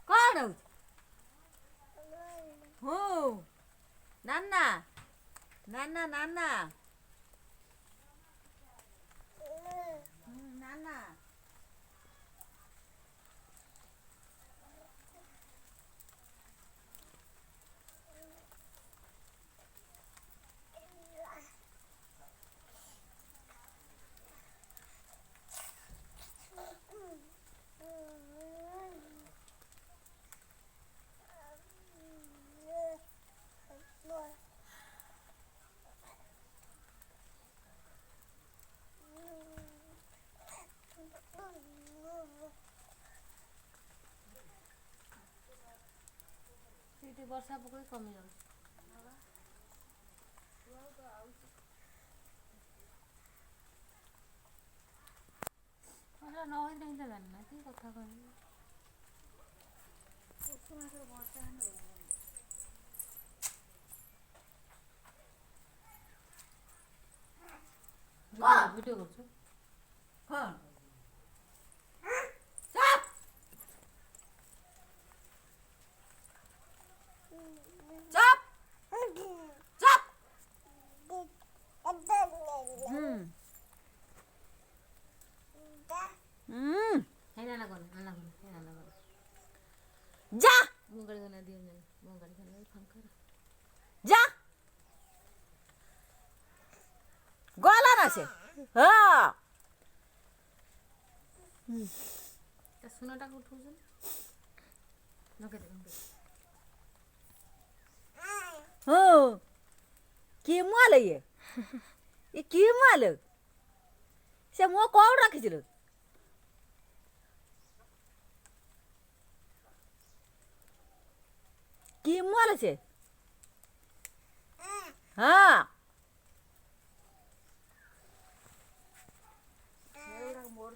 कौन हो नाना नाना नाना नाना वर्षा पकड़ कमी जाऊँ नहीं जाना कि कथा कह वीडियो कर जा मुंगड़ी खाना दियो नहीं मुंगड़ी खाना फंकर जा गोला ना से हाँ तो सुना टा उठो जन नके दे हाँ की माल ये की माल से मुँह कौन रखी चलो की माल से हाँ मोर